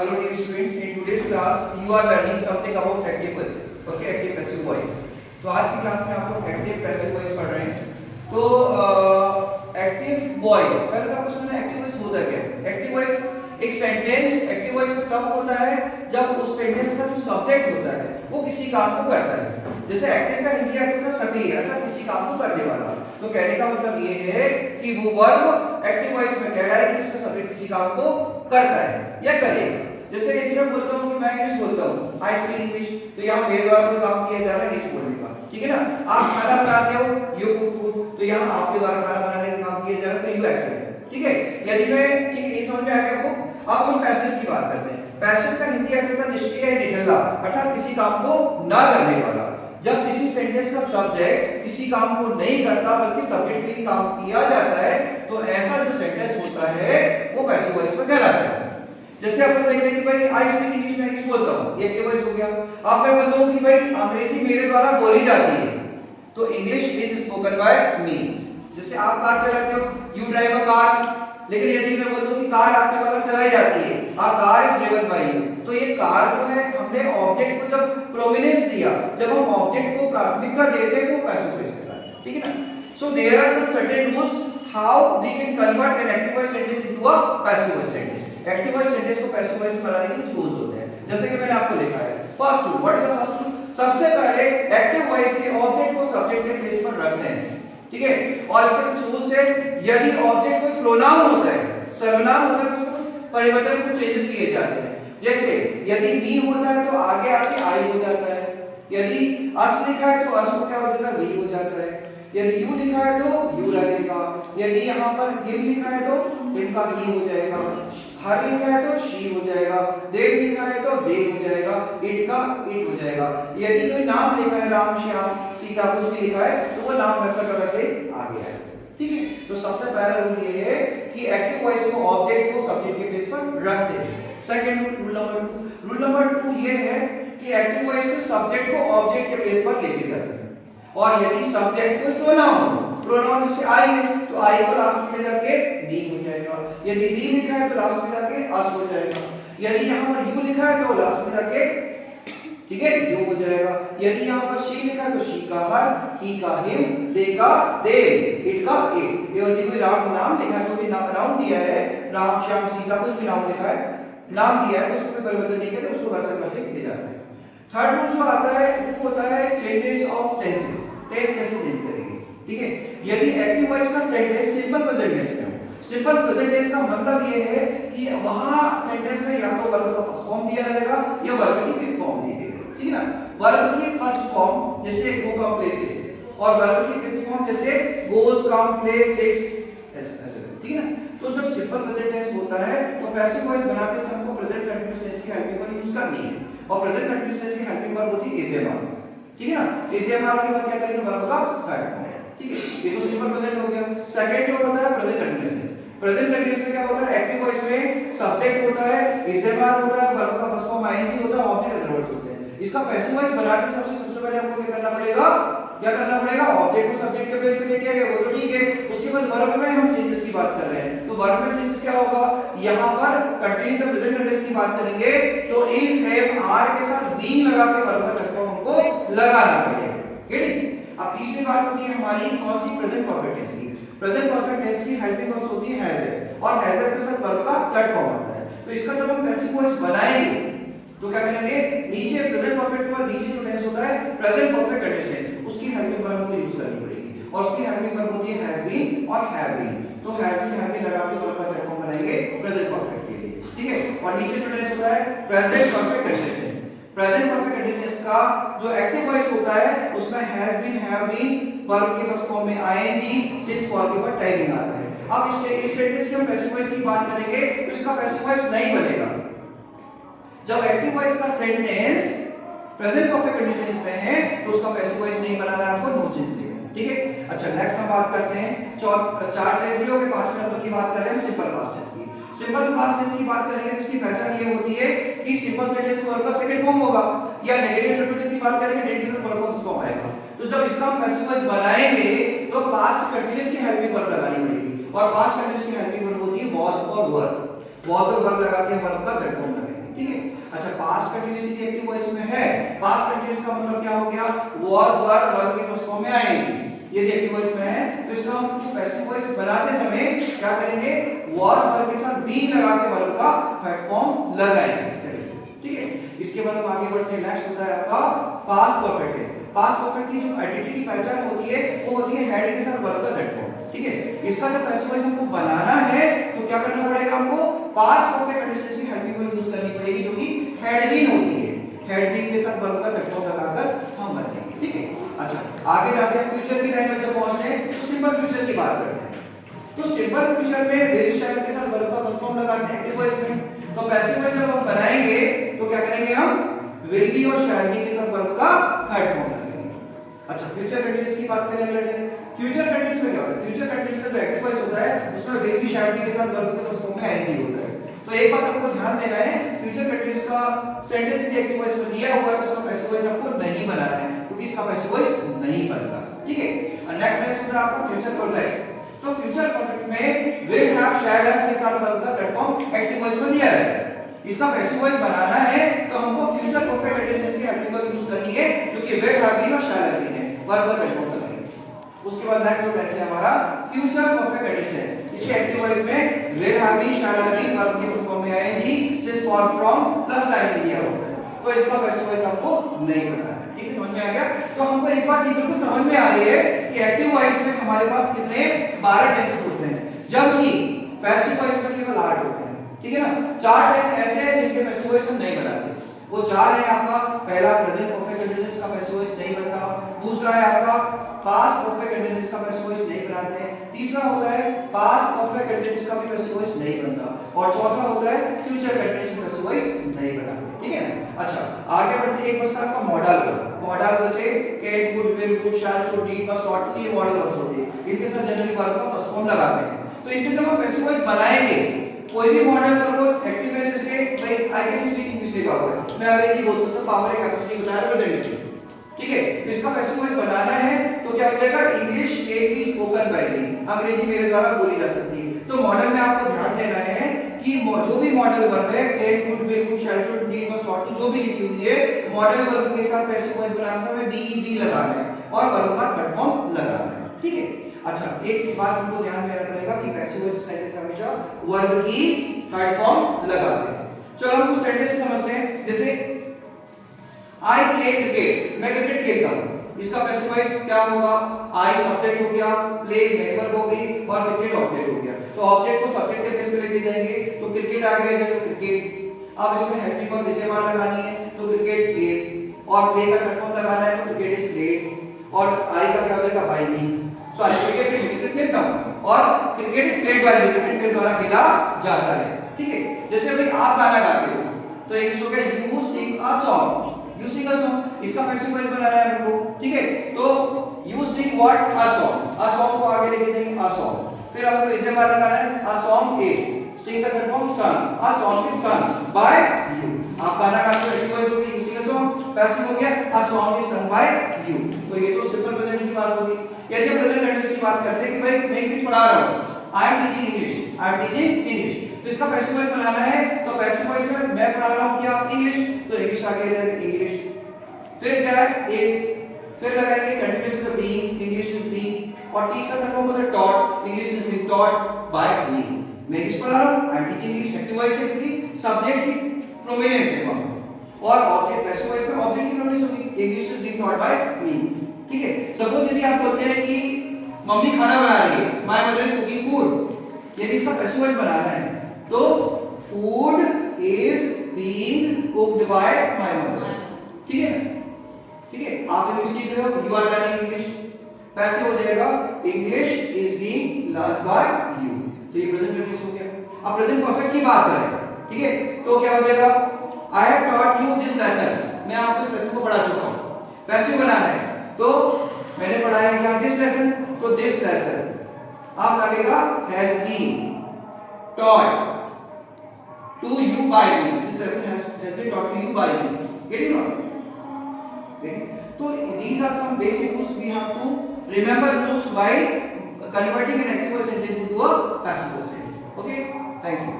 Hello dear students, in today's class you are learning something about active passive. Okay, active passive voice. तो आज की class में आप लोग एक्टिव पैसिव वॉइस पढ़ रहे हैं. तो एक्टिव वॉइस पहले तो आपको समझना एक्टिव वॉइस होता क्या है. एक्टिव वॉइस एक सेंटेंस एक्टिव वॉइस तब होता है जब उस सेंटेंस का जो सब्जेक्ट होता है वो किसी काम को करता है. जैसे एक्टिव का हिंदी अर्थ होता है सक्रिय अर्थात किसी काम को करने वाला. तो कहने का मतलब ये है कि वो वर्ब एक्टिव वॉइस में कह रहा है कि जिसका सब्जेक्ट किसी काम को करता है या करेगा. जैसे यदि मैं बोलता हूँ कि मैं इंग्लिश बोलता हूँ, आई स्पीक इंग्लिश, तो यहाँ मेरे द्वारा कोई काम किया जा रहा है इंग्लिश बोलने का. ठीक है ना. आप खाना बनाते हो, यू कुक फूड, तो यहाँ आपके द्वारा खाना बनाने का काम किया जा रहा है, तो यू एक्टिव. ठीक है. यदि मैं ठीक है, ये समझ में आ गया आपको. अब हम पैसिव की बात करते हैं. पैसिव का हिंदी अर्थ होता है निष्क्रिय निठल्ला अर्थात किसी काम को ना करने वाला. जब किसी सेंटेंस का सब्जेक्ट किसी काम को नहीं करता बल्कि सब्जेक्ट पे ही काम किया जाता है, तो ऐसा जो सेंटेंस होता है वो पैसिव वॉइस में कहलाता है. जैसे आप देख रहे हैं कि भाई आई स्पीक इंग्लिश, मैं इंग्लिश बोलता हूं, ये एक्टिव वॉइस हो गया. अब मैं बोलता हूं कि भाई अंग्रेजी मेरे द्वारा बोली जाती है, तो इंग्लिश इज स्पोकन बाय मी. जैसे आप कार चलाते हो, यू ड्राइव अ कार, लेकिन यदि मैं बोलूं कि कार आपके द्वारा चलाई जाती है, a car is driven by you, तो ये कार जो है हमने ऑब्जेक्ट को जब प्रोमिनेंस दिया, जब हम ऑब्जेक्ट को प्राथमिकता देते हैं तो पैसिव वॉइस कहलाता है. ठीक है ना. So there are some certain rules how we can convert an active voice sentence into a passive voice sentence. Active voice sentence को पैसिव वॉइस में बनाने के कुछ रूल्स होते हैं, जैसे कि मैंने आपको लिखा है. First rule, what is the first rule? सबसे पहले एक्टिव वॉइस के ऑब्जेक्ट को सब्जेक्ट के प्लेस पर रखते हैं. ठीक है. और इसके कुछ रूल्स है. यदि ऑब्जेक्ट कोई प्रोनाउन होता है, सर्वनाम होता है, तो उसमें परिवर्तन कुछ चेंजेस किए जाते हैं. जैसे यदि मी होता है तो आगे आके आई हो जाता है. यदि अस लिखा है तो अस को क्या हो जाता है, वी हो जाता है. यदि यू लिखा है तो यू रहेगा. यदि यहाँ पर हिम लिखा है तो हिम का ही हो जाएगा. हर लिखा है तो शी हो जाएगा. देव लिखा है तो देव हो जाएगा. इट का इट हो जाएगा. यदि कोई नाम लिखा है, राम श्याम सीता कुछ भी लिखा है, तो वो नाम वैसा का वैसे आ गया है. ठीक है. तो सबसे पहला रूल ये है कि एक्टिव वॉइस को ऑब्जेक्ट को सब्जेक्ट के प्लेस पर रखते हैं. सेकंड रूल नंबर 2 ये है कि एक्टिव वॉइस के सब्जेक्ट को ऑब्जेक्ट के प्लेस पर लेके जाते हैं. और यदि सब्जेक्ट कोई प्रोनाउन जैसे आई है तो आई को लास्ट में जाके वी हो जाएगा. यदि वी लिखा है तो लास्ट में जाके अस हो जाएगा. यदि यहाँ पर यू लिखा है तो लास्ट में जाके ठीक है यू हो जाएगा. यदि यहाँ पर शी लिखा है तो शी का हर, ही का हिम, दे का दे, इट का इट. यदि कोई राम नाम लिखा है, कोई नाम दिया है, राम श्याम सीता कुछ भी नाम लिखा है, नाम दिया है, तो उसको परिवर्तन नहीं करते, उसको वैसे वैसे दिया जाता है. थर्ड रूल जो आता है वो होता है चेंजेस ऑफ टेंसेस. टेंस कैसे चेंज करेंगे. ठीक है. यदि एक्टिव वॉइस का सेंटेंस सिंपल प्रेजेंट टेंस में हो, सिंपल प्रेजेंट टेंस का मतलब ये है कि वहां सेंटेंस में या तो वर्ब का फर्स्ट फॉर्म दिया रहेगा या वर्ब की फिफ्थ फॉर्म दी जाएगी. ठीक है ना. वर्ब की फर्स्ट फॉर्म जैसे गो कम प्ले से, और वर्ब की फिफ्थ फॉर्म जैसे गोस कम प्ले सिट्स ऐसे. ठीक है ना. तो जब सिंपल प्रेजेंट टेंस होता है तो पैसिव वॉइस बनाते समय हमको प्रेजेंट कंटीन्यूअस टेंस की हेल्पिंग वर्ब यूज करनी है. और प्रेजेंट कंटीन्यूअस टेंस की हेल्पिंग वर्ब होती है इज एम. ठीक है ना. इज एम के बाद क्या करेंगे, वर्ब का थर्ड फॉर्म. ठीक है. ये तो सिंपल प्रेजेंट हो गया. सेकंड जो होता है present continuous tense. Present continuous में क्या होता है, एक्टिव वॉइस में सब्जेक्ट होता है, इज एम होता है, वर्ब का फर्स्ट फॉर्म आईएनजी होता है, ऑब्जेक्ट अदर वर्ड्स होते हैं. इसका पैसिव वॉइस बनाते सबसे पहले हमको क्या करना पड़ेगा, ऑब्जेक्ट को सब्जेक्ट के प्लेस पे लेके आएंगे, वो तो ठीक है. उसके बाद वर्ब में हम चेंजेस की बात कर रहे हैं, तो वर्ब में चेंजेस क्या होगा, यहां पर कंटिन्यू जब प्रेजेंट कंटीन्यूअस की बात करेंगे तो इज एम आर के साथ बीइंग लगा के वर्ब का फर्स्ट फॉर्म हमको लगाना पड़ेगा. ठीक है. अब तीसरी बात होती है हमारी कौन सी, प्रेजेंट परफेक्ट टेंस की. प्रेजेंट परफेक्ट टेंस की हेल्पिंग वर्ब्स होती है हैज, और हैज के साथ वर्ब का थर्ड फॉर्म आता है. तो इसका जब हम पैसिव वॉइस बनाएंगे तो क्या करेंगे, नीचे प्रेजेंट परफेक्ट पर नीचे जो टेंस होता है प्रेजेंट परफेक्ट कंटीन्यूअस, उसकी हेल्पिंग वर्ब हमको यूज करनी पड़ेगी. और उसकी हेल्पिंग वर्ब होती है हैज बीन और हैव बीन. तो हैज बीन लगा के वर्ब का थर्ड फॉर्म बनाएंगे प्रेजेंट परफेक्ट के लिए. ठीक है. और नीचे जो टेंस होता है present perfect continuous. Present perfect continuous का जो एक्टिव वॉइस होता है उसमें has been, have been, verb के फर्स्ट फॉर्म में आईएनजी, सिंस वर्ब के बाद टाइमिंग आता है. अब इस सेंटेंस की हम पैसिव वॉइस की बात करेंगे तो इसका पैसिव वॉइस नहीं बनेगा. जब एक्टिव वॉइस का सेंटेंस प्रेजेंट परफेक्ट कंटीन्यूअस में है तो उसका पैसिव वॉइस नहीं बनाना है, आपको नो चेंज देगा. ठीक है. अच्छा, नेक्स्ट हम बात करते हैं चार टेंस हो गए. 5 नंबर की बात कर रहे हैं सिंपल पास्ट टेंस की. सिंपल पास्ट टेंस की बात करेंगे तो इसकी पहचान ये होती है कि सिंपल सेंटेंस में वर्ब का सेकंड फॉर्म होगा, या नेगेटिव इंटरप्रेटिव की बात करेंगे डेट के साथ वर्ब का फर्स्ट फॉर्म आएगा. तो जब इसका हम पैसिव वॉइस बनाएंगे तो पास्ट कंटीन्यूअस की हेल्पिंग वर्ब लगानी पड़ेगी. और पास्ट कंटीन्यूअस की हेल्पिंग वर्ब होती है वाज और वर. वाज और वर लगा के वर्ब का थर्ड फॉर्म लगाएंगे. ठीक है। अच्छा, पास्ट कंटिन्यूअस एक्टिव वॉइस में है, पास्ट कंटिन्यूअस का मतलब क्या हो गया, was were verb के फर्स्ट फॉर्म में आएंगे। यदि एक्टिव वॉइस में है तो इसका हम पैसिव वॉइस बनाते समय क्या करेंगे, was verb के साथ being लगा के वर्ब का थर्ड फॉर्म लगाएंगे, ठीक है। इसके बाद हम आगे बढ़ते हैं, नेक्स्ट होता है आपका पास्ट परफेक्ट। पास्ट परफेक्ट की जो आइडेंटिटी पहचान होती है वो होती है हेड के साथ वर्ब का थर्ड फॉर्म, ठीक है। इसका जो पैसिव वॉइस हमको बनाना है तो क्या करना पड़ेगा, हमको पास्ट परफेक्ट कंडीशंस की हेल्पिंग वर्ब यूज करनी पड़ेगी जो कि हैड बीन होती है, हैड बीन के साथ वर्ब का थर्ड फॉर्म लगाकर हम बनाएंगे, ठीक है। अच्छा, आगे जाते हैं फ्यूचर की लाइन में जब पहुंचते हैं तो सिंपल फ्यूचर की बात करते हैं। तो सिंपल फ्यूचर में वेरी शैल के साथ वर्ब का फर्स्ट फॉर्म लगाते हैं एक्टिव वॉइस में। तो पैसिव वॉइस जब हम बनाएंगे तो क्या करेंगे, हम विल बी और शैल बी के साथ वर्ब का थर्ड फॉर्म लगाएंगे। अच्छा, फ्यूचर कंटीन्यूअस की बात करें अगले दिन। फ्यूचर कंटीन्यूअस में क्या होता है, फ्यूचर कंटीन्यूअस में जो एक्टिव वॉइस होता है उसमें विल बी शैल बी के साथ वर्ब के फर्स्ट फॉर्म में आएंगे होता है। तो एक बात आपको ध्यान देना है, फ्यूचर कंटीन्यूअस का सेंटेंस भी एक्टिव वॉइस में दिया हुआ है तो इसका पैसिव वॉइस आपको नहीं बनाना है क्योंकि इसका पैसिव वॉइस नहीं बनता, ठीक है। और नेक्स्ट होता है आपका फ्यूचर परफेक्ट। तो फ्यूचर परफेक्ट में विल हैव शैल हैव के साथ वर्ब का थर्ड फॉर्म एक्टिव वॉइस में दिया है। इसका पैसिव वॉइस बनाना है तो हमको फ्यूचर परफेक्ट कंटीन्यूअस की एक्टिव वर्ब यूज करनी है क्योंकि विल हैव बीन और शैल हैव बीन है, वर्ब का थर्ड फॉर्म करेंगे। उसके बाद नेक्स्ट जो है हमारा फ्यूचर परफेक्ट कंडीशन। इसके एक्टिव वॉइस में will have been shall have been verb के फॉर्म में आएंगी since for from plus line दिया होता है, तो इसका पैसिव वॉइस आपको नहीं करना है, ठीक है। समझ में आ गया। तो हमको एक बात ये बिल्कुल समझ में आ रही है कि एक्टिव वॉइस में हमारे पास कितने 12 टेंसेस होते हैं जबकि पैसिव वॉइस में केवल 8 होते हैं, ठीक है ना। 4 टेंस ऐसे हैं जिनके पैसिव वॉइस हम नहीं बनाते। वो 4 है आपका, पहला प्रेजेंट परफेक्ट कंटीन्यूअस का पैसिव वॉइस नहीं बनता, दूसरा है आपका पास्ट परफेक्ट कंटीन्यूअस का पैसिव वॉइस नहीं बनाते हैं, तीसरा होता है पास्ट परफेक्ट कंटीन्यूअस का भी पैसिव वॉइस नहीं बनता और चौथा होता है फ्यूचर कंटीन्यूअस का पैसिव वॉइस नहीं बनाते, ठीक है ना। अच्छा, आगे बढ़ते हैं, एक बचता है आपका मॉडल वर्ब। मॉडल जैसे can, could, will, could, shall, should, did, must, ought, to, ये मॉडल वर्ब्स होते हैं। इनके साथ जनरली वर्ब का फर्स्ट फॉर्म लगाते हैं। तो इनके जब हम पैसिव वॉइस बनाएंगे कोई भी मॉडल वर्ब को एक्टिव है, जैसे भाई आई कैन स्पीक इंग्लिश लिखा हुआ है, मैं अंग्रेजी बोल सकता हूं, पावर एक कैपेसिटी बता रहा है प्रेजेंटेशन, ठीक है। तो इसका पैसिव वॉइस बनाना है तो क्या हो जाएगा, English can be spoken by me, Angrezi मेरे द्वारा बोली जा सकती है। तो मॉडल में आपको ध्यान देना है कि जो भी मॉडल वर्ब है can, could, will, could, shall, should, did, must, ought, to जो भी लिखी हुई है मॉडल वर्ब के साथ पैसिव वॉइस बनाने समय बी लगाना है और वर्ब का थर्ड फॉर्म लगाना है, ठीक है। अच्छा, एक बात हमको ध्यान देना पड़ेगा कि पैसिव वॉइस सेंटेंस में हमेशा वर्ब की थर्ड फॉर्म लगाते हैं। चलो हम कुछ सेंटेंस समझते हैं, जैसे आई प्ले क्रिकेट, मैं क्रिकेट खेलता हूं, इसका पैसिव वॉइस क्या होगा, आई सब्जेक्ट हो गया, प्ले वर्ब हो गई और क्रिकेट ऑब्जेक्ट हो गया। तो ऑब्जेक्ट को सब्जेक्ट के प्लेस पे लेके जाएंगे तो क्रिकेट आ गया, जैसे क्रिकेट। अब इसमें हेल्पिंग वर्ब इसे मान लगानी है तो क्रिकेट प्लेस और प्ले का थर्ड फॉर्म लगाना है तो क्रिकेट इज प्लेड और आई का क्या हो जाएगा, बाय मी। सो आई क्रिकेट खेलता हूं और cricket is played by me, cricket मेरे द्वारा खेला जाता है, ठीक है। जैसे भाई आप गाना गाते हो तो इंग्लिश हो गया you sing a song, you sing a song, इसका पैसिव वॉइस बनाना है हमको, ठीक है। तो you sing what, a song को आगे लेके जाएंगे अ सॉन्ग, फिर हमको इसे मान लगाना है अ सॉन्ग इज, सिंग का third form sung, a song is sung by you. आप गाना गाते हो पैसिव वॉइस हो गई you sing a song, passive हो गया a song is sung by you. तो ये तो सिंपल प्रेजेंट की बात होगी। यदि हम प्रेजेंट टेंस की बात करते हैं कि भाई मैं इंग्लिश पढ़ा रहा हूं, I am teaching English, I am teaching English, तो इसका पैसिव वॉइस बनाना है तो पैसिव वॉइस में मैं पढ़ा रहा हूं क्या, इंग्लिश, तो इंग्लिश आगे जाएगा इंग्लिश, फिर क्या है इज, फिर लगाएंगे continuous to being, English is being और टी का थर्ड फॉर्म होता है taught, English is being taught by me. मैं इंग्लिश पढ़ा रहा हूं, I am teaching English, active voice है क्योंकि सब्जेक्ट की प्रोमिनेंस है वहां और ऑब्जेक्ट पैसिव वॉइस में ऑब्जेक्ट की प्रोमिनेंस होगी, English is being taught by me, ठीक है। सपोज यदि आप बोलते हैं कि मम्मी खाना बना रही है, my mother is cooking food, यदि इसका पैसिव वॉइस बनाना है तो food is being cooked by my mother, ठीक है, ठीक है। आप इंग्लिश सीख रहे हो, you are learning English, passive हो जाएगा English is being learned by you, तो ये प्रेजेंट टेंस हो गया। अब प्रेजेंट परफेक्ट की बात करें, ठीक है, तो क्या हो जाएगा, I have taught you this lesson, मैं आपको इस लेसन को पढ़ा चुका हूं, पैसिव बनाना है तो मैंने पढ़ाया क्या, दिस लेसन, तो दिस लेसन अब लगेगा has been taught to you by me, this lesson has been taught to you by me, getting not, getting. So these are some basic rules we have to remember rules while converting an active voice sentence into a passive voice sentence. Okay, thank you.